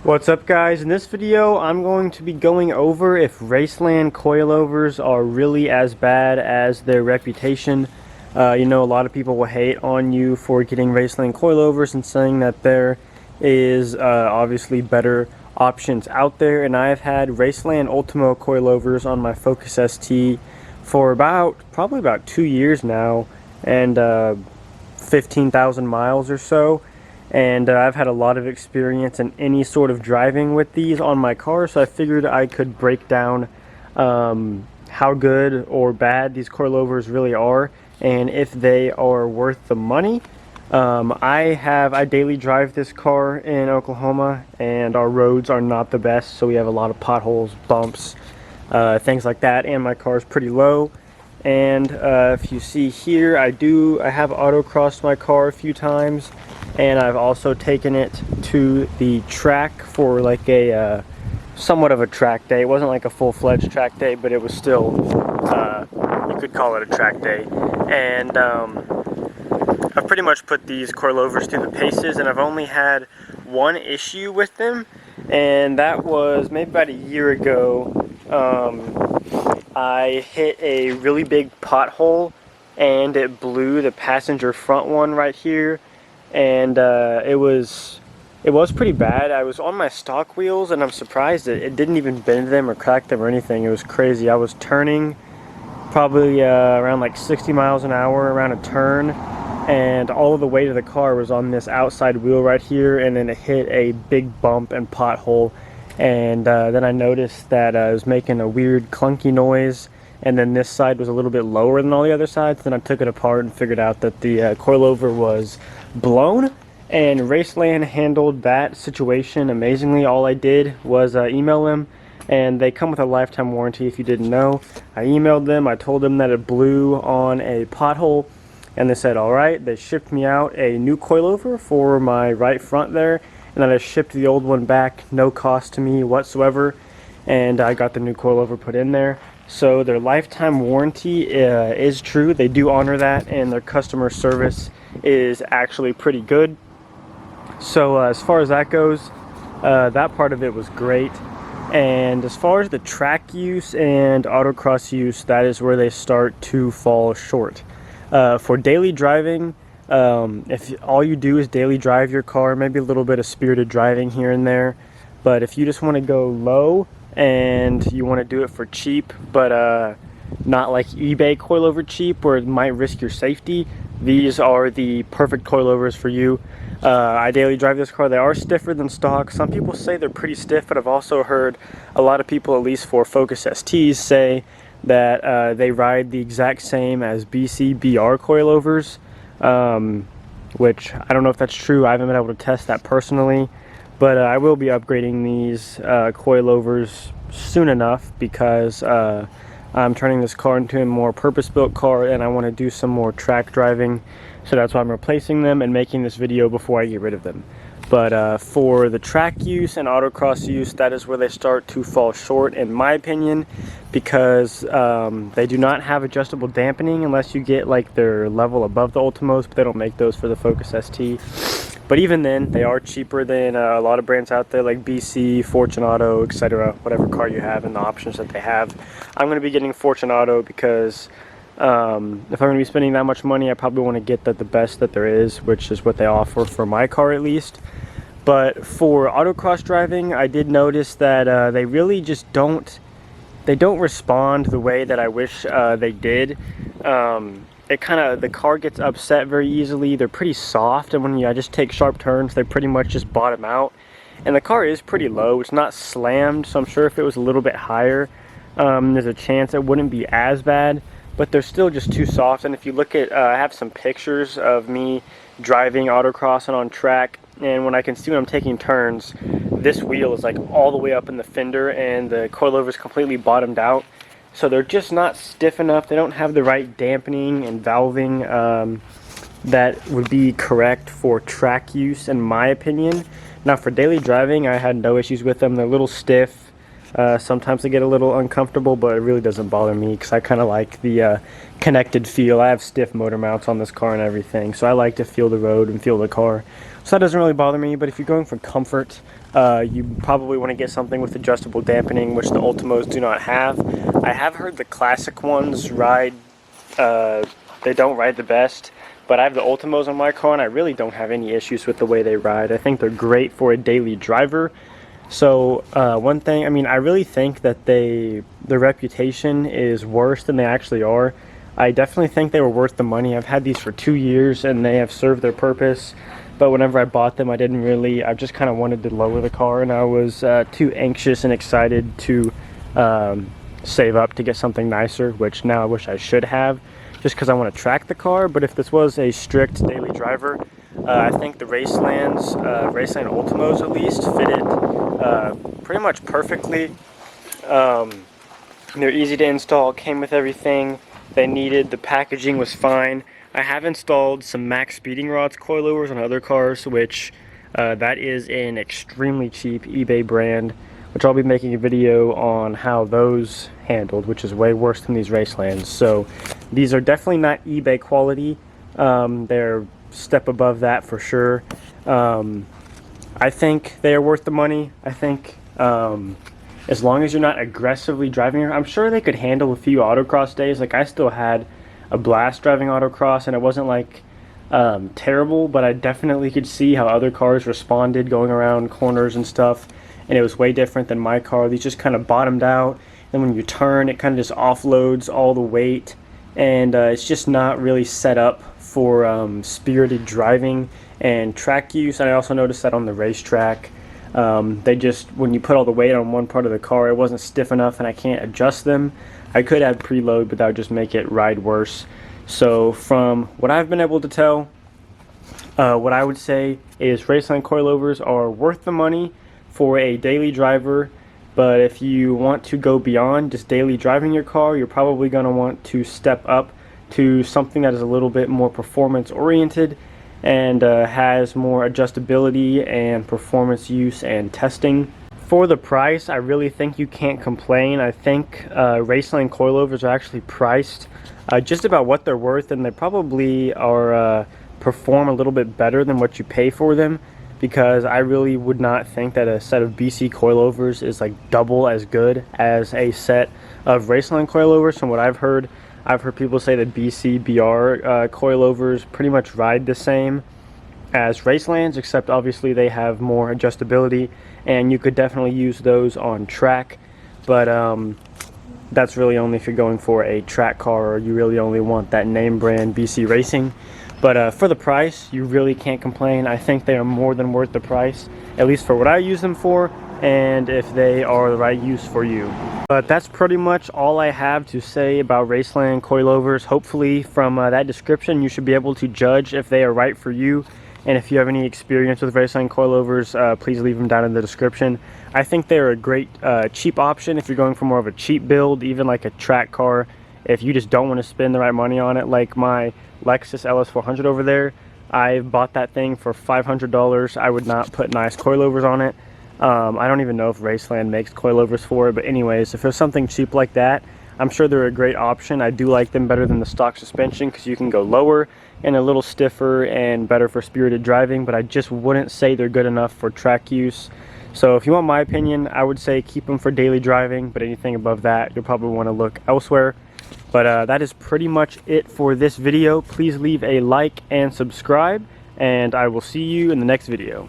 What's up, guys? In this video I'm going to be going over if Raceland coilovers are really as bad as their reputation. You know, a lot of people will hate on you for getting Raceland coilovers and saying that there is obviously better options out there, and I've had Raceland Ultimo coilovers on my Focus ST for probably about 2 years now, and 15,000 miles or so. And I've had a lot of experience in any sort of driving with these on my car, so I figured I could break down how good or bad these coilovers really are and if they are worth the money. I daily drive this car in Oklahoma, and our roads are not the best, so we have a lot of potholes, bumps, things like that, and my car is pretty low. And if you see here, I have autocrossed my car a few times, and I've also taken it to the track for like a somewhat of a track day. It wasn't like a full-fledged track day, but it was still, you could call it a track day. And I've pretty much put these coilovers through the paces, and I've only had one issue with them, and that was maybe about a year ago. I hit a really big pothole, and it blew the passenger front one right here. And it was pretty bad. I was on my stock wheels, and I'm surprised it didn't even bend them or crack them or anything. It was crazy. I was turning probably around like 60 miles an hour around a turn, and all of the weight of the car was on this outside wheel right here, and then it hit a big bump and pothole. And then I noticed that it was making a weird clunky noise, and then this side was a little bit lower than all the other sides. Then I took it apart and figured out that the coilover was blown, and Raceland handled that situation amazingly. All I did was email them, and they come with a lifetime warranty if you didn't know. I emailed them, I told them that it blew on a pothole, and they said alright. They shipped me out a new coilover for my right front there, and then I shipped the old one back, no cost to me whatsoever, and I got the new coilover put in there. So their lifetime warranty is true. They do honor that, and their customer service is actually pretty good. So as far as that goes, that part of it was great. And as far as the track use and autocross use, that is where they start to fall short. For daily driving, if all you do is daily drive your car, maybe a little bit of spirited driving here and there, but if you just want to go low and you want to do it for cheap, but not like eBay coilover cheap where it might risk your safety, these are the perfect coilovers for you. I daily drive this car. They are stiffer than stock. Some people say they're pretty stiff, but I've also heard a lot of people, at least for Focus STs, say that they ride the exact same as BR coilovers, which I don't know if that's true. I haven't been able to test that personally, but I will be upgrading these coilovers soon enough, because I'm turning this car into a more purpose-built car, and I want to do some more track driving, so that's why I'm replacing them and making this video before I get rid of them. But for the track use and autocross use, that is where they start to fall short, in my opinion, because they do not have adjustable dampening unless you get like their level above the Ultimos, but they don't make those for the Focus ST. But even then, they are cheaper than a lot of brands out there like BC, Fortunato, etc. Whatever car you have and the options that they have. I'm going to be getting Fortunato because if I'm going to be spending that much money, I probably want to get the best that there is, which is what they offer for my car at least. But for autocross driving, I did notice that they really just don't respond the way that I wish they did. The car gets upset very easily. They're pretty soft, and when I just take sharp turns, they pretty much just bottom out. And the car is pretty low. It's not slammed, so I'm sure if it was a little bit higher, there's a chance it wouldn't be as bad. But they're still just too soft. And if you look at, I have some pictures of me driving autocross and on track, and when I can see when I'm taking turns, this wheel is like all the way up in the fender, and the coilover is completely bottomed out. So they're just not stiff enough. They don't have the right dampening and valving that would be correct for track use, in my opinion. Now for daily driving, I had no issues with them. They're a little stiff. Sometimes they get a little uncomfortable, but it really doesn't bother me because I kind of like the connected feel. I have stiff motor mounts on this car and everything, so I like to feel the road and feel the car. So that doesn't really bother me, but if you're going for comfort, you probably want to get something with adjustable dampening, which the Ultimos do not have. I have heard the classic ones ride, they don't ride the best, but I have the Ultimos on my car and I really don't have any issues with the way they ride. I think they're great for a daily driver. So one thing, I mean, I really think that their reputation is worse than they actually are. I definitely think they were worth the money. I've had these for 2 years and they have served their purpose. But whenever I bought them, I just kind of wanted to lower the car, and I was too anxious and excited to save up to get something nicer, which now I wish I should have, just because I want to track the car. But if this was a strict daily driver, I think the Raceland Ultimos at least fit it pretty much perfectly. They're easy to install, came with everything they needed, the packaging was fine. I have installed some max speeding rods coilovers on other cars, which that is an extremely cheap eBay brand, which I'll be making a video on how those handled, which is way worse than these Racelands. So these are definitely not eBay quality. They're a step above that for sure. I think they are worth the money. I think as long as you're not aggressively driving, I'm sure they could handle a few autocross days. Like, I still had a blast driving autocross, and it wasn't like terrible, but I definitely could see how other cars responded going around corners and stuff, and it was way different than my car. These just kind of bottomed out, and when you turn, it kind of just offloads all the weight, and it's just not really set up for spirited driving and track use. And I also noticed that on the racetrack, they just, when you put all the weight on one part of the car, it wasn't stiff enough, and I can't adjust them. I could add preload, but that would just make it ride worse. So from what I've been able to tell, what I would say is Raceland Coilovers are worth the money for a daily driver, but if you want to go beyond just daily driving your car, you're probably going to want to step up to something that is a little bit more performance oriented and has more adjustability and performance use and testing. For the price, I really think you can't complain. I think Raceland Coilovers are actually priced just about what they're worth, and they probably are perform a little bit better than what you pay for them, because I really would not think that a set of BC coilovers is like double as good as a set of Raceland coilovers. From what I've heard people say that BC BR coilovers pretty much ride the same as Racelands, except obviously they have more adjustability, and you could definitely use those on track, but that's really only if you're going for a track car or you really only want that name brand BC Racing. But for the price, you really can't complain. I think they are more than worth the price, at least for what I use them for, and if they are the right use for you. But that's pretty much all I have to say about Raceland coilovers. Hopefully from that description you should be able to judge if they are right for you. And if you have any experience with Raceland coilovers, please leave them down in the description. I think they're a great cheap option if you're going for more of a cheap build, even like a track car. If you just don't want to spend the right money on it, like my Lexus LS400 over there, I bought that thing for $500. I would not put nice coilovers on it. I don't even know if Raceland makes coilovers for it, but anyways, if there's something cheap like that, I'm sure they're a great option. I do like them better than the stock suspension because you can go lower and a little stiffer and better for spirited driving, but I just wouldn't say they're good enough for track use. So if you want my opinion, I would say keep them for daily driving, but anything above that, you'll probably want to look elsewhere. But that is pretty much it for this video. Please leave a like and subscribe, and I will see you in the next video.